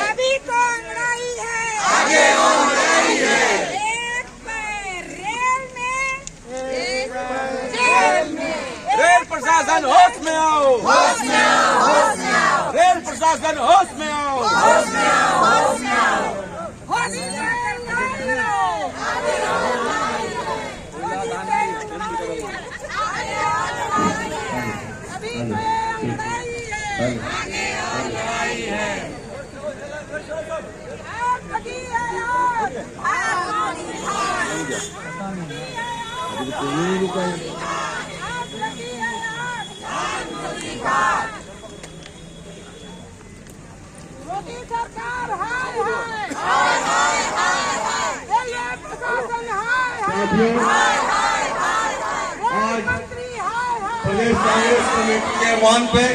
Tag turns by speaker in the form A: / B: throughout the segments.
A: अभी तो अंगड़ाई है, एक पैर रेल में, एक पैर जेल में।
B: रेल प्रशासन होश में आओ, रेल प्रशासन होश में आओ।
A: मोदी सरकार हाय ये प्रशासन हाय मंत्री
C: प्रदेश कांग्रेस कमेटी के आह्वान पे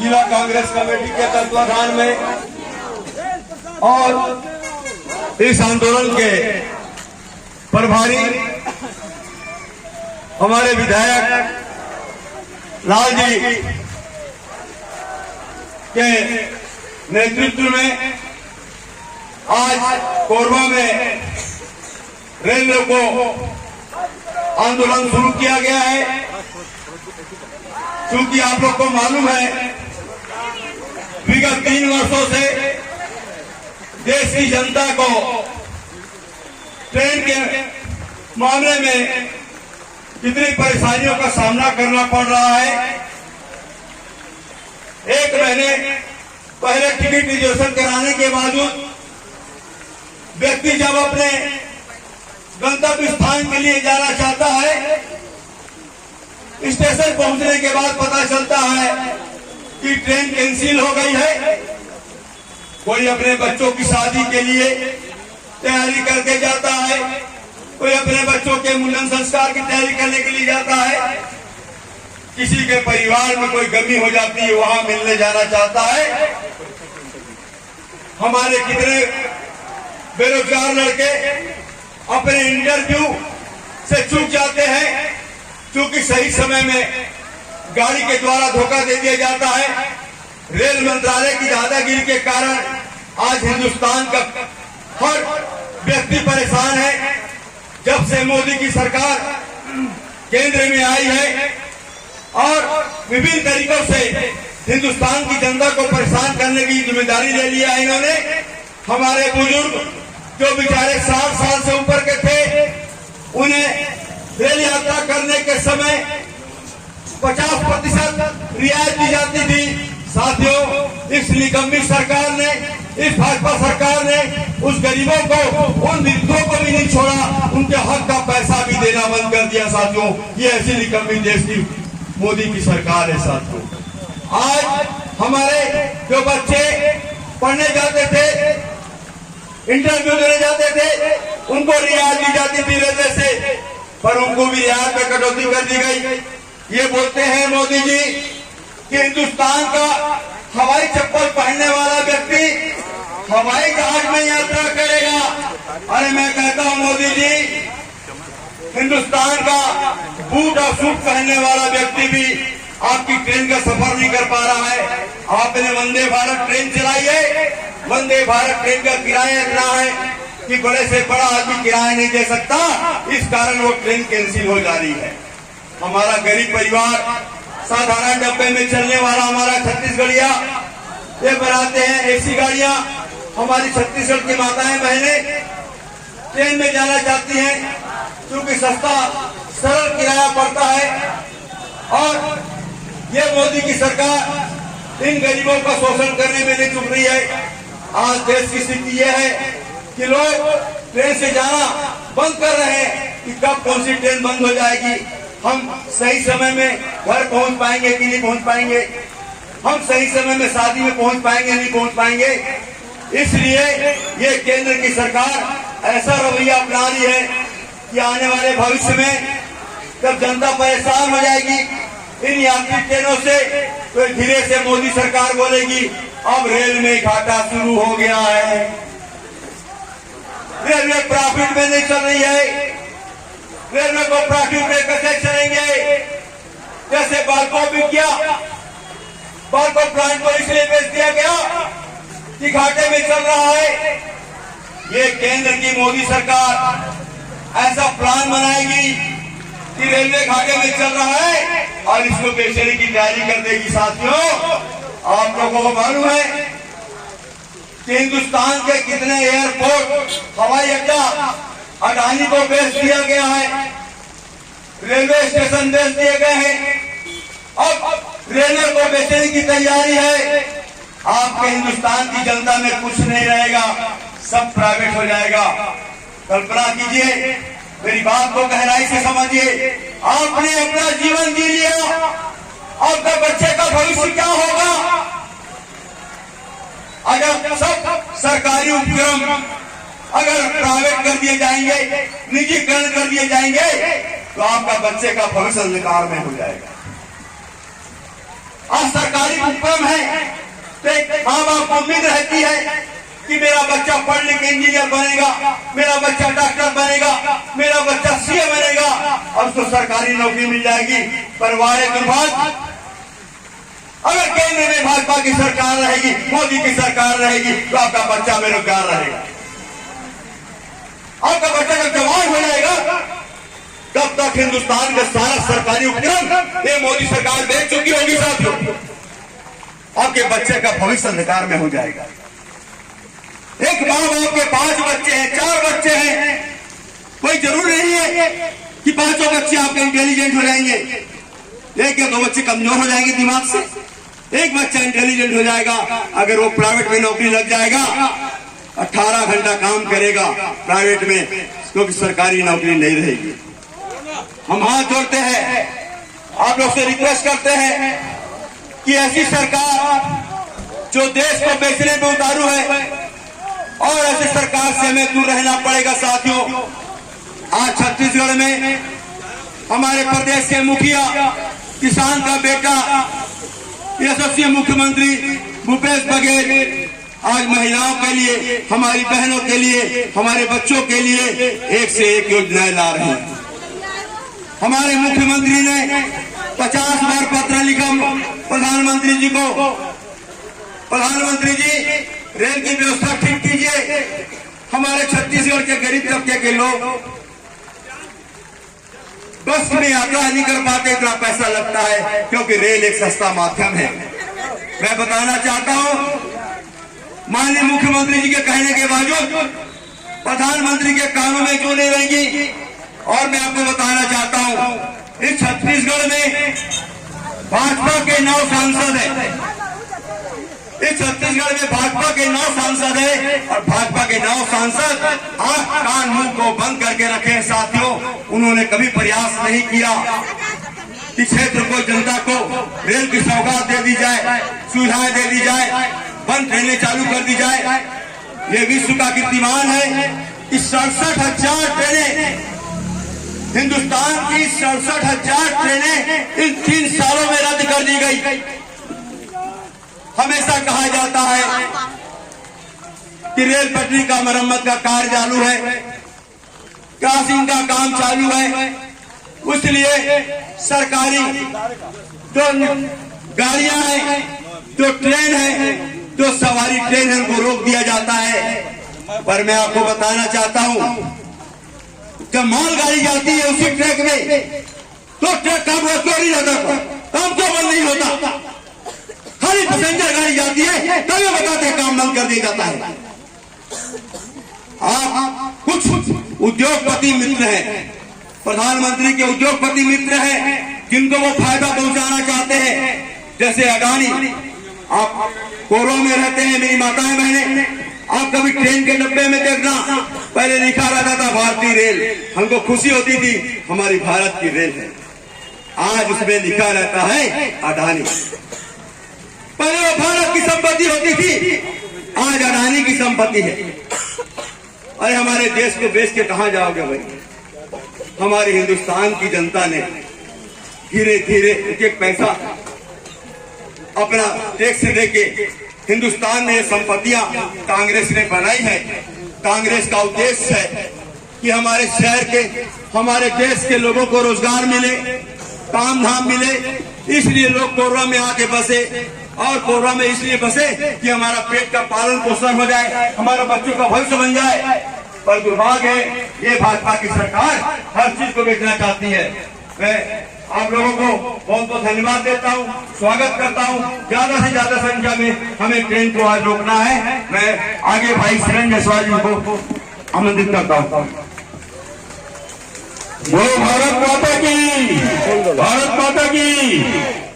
C: जिला कांग्रेस कमेटी के तत्वाधान में और इस आंदोलन के प्रभारी हमारे विधायक लाल जी के नेतृत्व में आज कोरबा में रेल रोको आंदोलन शुरू किया गया है। क्योंकि आप लोग को मालूम है विगत 3 वर्षों से देश की जनता को ट्रेन के मामले में कितनी परेशानियों का सामना करना पड़ रहा है। 1 महीने पहले टिकट रिजर्वेशन कराने के बावजूद व्यक्ति जब अपने गंतव्य स्थान के लिए जाना चाहता है, स्टेशन पहुंचने के बाद पता चलता है कि ट्रेन कैंसिल हो गई है। कोई अपने बच्चों की शादी के लिए तैयारी करके जाता है, कोई अपने बच्चों के मुंडन संस्कार की तैयारी करने के लिए जाता है, किसी के परिवार में कोई गमी हो जाती है वहां मिलने जाना चाहता है। हमारे कितने बेरोजगार लड़के अपने इंटरव्यू से चूक जाते हैं क्योंकि सही समय में गाड़ी के द्वारा धोखा दे दिया जाता है। रेल मंत्रालय की दादागिरी के कारण आज हिंदुस्तान का हर व्यक्ति परेशान है। जब से मोदी की सरकार केंद्र में आई है और विभिन्न तरीकों से हिंदुस्तान की जनता को परेशान करने की जिम्मेदारी ले लिया है इन्होंने। हमारे बुजुर्ग जो बेचारे 60 साल से ऊपर के थे, उन्हें रेल यात्रा करने के समय 50% रियायत दी जाती थी। साथियों, इस निकम्मी सरकार ने, इस भाजपा सरकार ने उस गरीबों को, उन वृद्धों को भी नहीं छोड़ा, उनके हक का पैसा भी देना बंद कर दिया। साथियों, ये ऐसी निकम्मी देश की मोदी की सरकार है। साथियों, आज हमारे जो बच्चे पढ़ने जाते थे, इंटरव्यू देने जाते थे, उनको रियायत दी जाती थी रेलवे से, पर उनको भी रियायत में कटौती कर दी गई। ये बोलते हैं मोदी जी कि हिंदुस्तान का हवाई चप्पल पहनने वाला व्यक्ति हवाई जहाज में यात्रा करेगा। अरे मैं कहता हूं मोदी जी, हिंदुस्तान का बूट और सूट पहनने वाला व्यक्ति भी आपकी ट्रेन का सफर नहीं कर पा रहा है। आपने वंदे भारत ट्रेन चलाई है, वंदे भारत ट्रेन का किराया इतना है कि बड़े से बड़ा आदमी किराया नहीं दे सकता, इस कारण वो ट्रेन कैंसिल हो जा रही है। हमारा गरीब परिवार साधारण डब्बे में चलने वाला हमारा छत्तीसगढ़िया, ये बनाते हैं एसी गाड़ियां। हमारी छत्तीसगढ़ की माताएं बहनें ट्रेन में जाना चाहती हैं क्योंकि सस्ता सरल किराया पड़ता है। और ये मोदी की सरकार इन गरीबों का शोषण करने में नहीं चुक रही है। आज देश की स्थिति यह है कि लोग ट्रेन से जाना बंद कर रहे हैं कि कब कौन सी ट्रेन बंद हो जाएगी, हम सही समय में घर पहुंच पाएंगे कि नहीं पहुंच पाएंगे, हम सही समय में शादी में पहुंच पाएंगे नहीं पहुंच पाएंगे। इसलिए ये केंद्र की सरकार ऐसा रवैया अपना रही है कि आने वाले भविष्य में जब जनता परेशान हो जाएगी इन यात्री ट्रेनों से, तो धीरे से मोदी सरकार बोलेगी अब रेल में घाटा शुरू हो गया है, रेलवे प्रॉफिट में नहीं चल रही है, रेलवे को प्रॉफिट में कैसे चलेंगे। जैसे बालकों भी किया बालको प्लांट को इसलिए बेच दिया गया कि घाटे में चल रहा है। ये केंद्र की मोदी सरकार ऐसा प्लान बनाएगी कि रेलवे घाटे में चल रहा है और इसको बेचने की तैयारी कर देगी। साथियों, आप लोगों को मालूम है कि हिंदुस्तान के कितने एयरपोर्ट, हवाई अड्डा अडानी को बेच दिया गया है, रेलवे स्टेशन बेच दिए गए हैं। अब रेलवे को बेचने की तैयारी है। आपके हिंदुस्तान की जनता में कुछ नहीं रहेगा, सब प्राइवेट हो जाएगा। कल्पना कीजिए, मेरी बात को गहराई से समझिए। आपने अपना जीवन जी लिया, आपका बच्चे का भविष्य क्या होगा अगर सब सरकारी उपक्रम अगर प्राइवेट कर दिए जाएंगे, निजीकरण कर दिए जाएंगे, तो आपका बच्चे का भविष्य अंधकार में हो जाएगा। आज सरकारी उपक्रम है तो माँ बाप को उम्मीद रहती है कि मेरा बच्चा पढ़ लिख इंजीनियर बनेगा, मेरा बच्चा डॉक्टर बनेगा, मेरा बच्चा सीए बनेगा और उसको सरकारी नौकरी मिल जाएगी। पर वाह दुर्भाग्य, अगर केंद्र में भाजपा की सरकार रहेगी, मोदी की सरकार रहेगी, तो आपका बच्चा बेरोजगार रहेगा। आपका बच्चा जब जवान हो जाएगा, तब तक हिंदुस्तान का सारा सरकारी उपक्रम ये मोदी सरकार बेच चुकी होगी। साथियों, आपके बच्चे का भविष्य अंधकार में हो जाएगा। एक माँ बाप के 5 बच्चे हैं, 4 बच्चे हैं, कोई जरूरी नहीं है कि 5 बच्चे आपके इंटेलिजेंट हो जाएंगे। 1 या 2 बच्चे कमजोर हो जाएंगे दिमाग से, 1 बच्चा इंटेलिजेंट हो जाएगा। अगर वो प्राइवेट में नौकरी लग जाएगा, 18 घंटा काम करेगा प्राइवेट में, क्योंकि सरकारी नौकरी नहीं रहेगी। हम हाथ जोड़ते हैं, आप लोग से रिक्वेस्ट करते हैं कि ऐसी सरकार जो देश को बेचने में उतारू है, और ऐसी सरकार से हमें दूर रहना पड़ेगा। साथियों, आज छत्तीसगढ़ में हमारे प्रदेश के मुखिया, किसान का बेटा, यशस्वी मुख्यमंत्री भूपेश बघेल आज महिलाओं के लिए, हमारी बहनों के लिए, हमारे बच्चों के लिए एक से एक योजनाएं ला रहे हैं। हमारे मुख्यमंत्री ने 50 बार पत्र लिखा प्रधानमंत्री जी को, प्रधानमंत्री जी रेल की व्यवस्था ठीक कीजिए। हमारे छत्तीसगढ़ के गरीब तबके के लोग बस में यात्रा नहीं कर पाते, इतना पैसा लगता है, क्योंकि रेल एक सस्ता माध्यम है। मैं बताना चाहता हूं, माननीय मुख्यमंत्री जी के कहने के बावजूद प्रधानमंत्री के कानों में क्यों नहीं रहेंगी। और मैं आपको बताना चाहता हूं, इस छत्तीसगढ़ में भाजपा के 9 सांसद हैं। इस छत्तीसगढ़ में भाजपा के 9 सांसद हैं और भाजपा के 9 सांसद आंख कान मुंह को बंद करके रखे हैं। साथियों, उन्होंने कभी प्रयास नहीं किया कि क्षेत्र को, जनता को रेल की सौगात दे दी जाए, सुविधाएं दे दी जाए, बंद ट्रेनें चालू कर दी जाए। ये विश्व का कीर्तिमान है कि 67,000 ट्रेनें, हिंदुस्तान की 67,000 ट्रेनें इन 3 सालों में रद्द कर दी गई। हमेशा कहा जाता है कि रेल पटरी का मरम्मत का कार्य चालू है, क्रॉसिंग का काम चालू है, इसलिए सरकारी जो गाड़ियां हैं, जो ट्रेन है, जो सवारी ट्रेन है, उनको रोक दिया जाता है। पर मैं आपको बताना चाहता हूं, जब मालगाड़ी जाती है उसी ट्रैक में, तो ट्रक काम क्यों नहीं जाता, काम क्यों बंद नहीं होता। खाली पैसेंजर गाड़ी जाती है तभी बताते हैं काम बंद कर दिया जाता है। आप कुछ उद्योगपति मित्र हैं, प्रधानमंत्री के उद्योगपति मित्र हैं, जिनको वो फायदा पहुंचाना चाहते हैं, जैसे अडानी। आप कोरों में रहते हैं मेरी माताएं बहनें, आप कभी ट्रेन के डब्बे में देखना, पहले लिखा रहता था भारतीय रेल, हमको खुशी होती थी हमारी भारत की रेल है। आज उसमें लिखा रहता है अडानी। पहले वो भारत की संपत्ति होती थी, आज अडानी की संपत्ति है। अरे हमारे देश को बेच के कहां जाओगे भाई। हमारी हिंदुस्तान की जनता ने धीरे धीरे एक एक पैसा अपना टैक्स देके हिंदुस्तान में संपत्तियां कांग्रेस ने बनाई है। कांग्रेस का उद्देश्य है कि हमारे शहर के, हमारे देश के लोगों को रोजगार मिले, काम धाम मिले, इसलिए लोग कोरोना में आके बसे। और कोरबा में इसलिए बसे कि हमारा पेट का पालन पोषण हो जाए, हमारा बच्चों का भविष्य बन जाए। पर दुर्भाग्य है ये भाजपा की सरकार हर चीज को बेचना चाहती है। मैं आप लोगों को बहुत बहुत धन्यवाद देता हूँ, स्वागत करता हूँ। ज्यादा से ज्यादा संख्या में हमें ट्रेन को आज रोकना है। मैं आगे भाई शरण जायसवाल जी को आमंत्रित करता हूँ। बोलो भारत माता की, भारत माता की।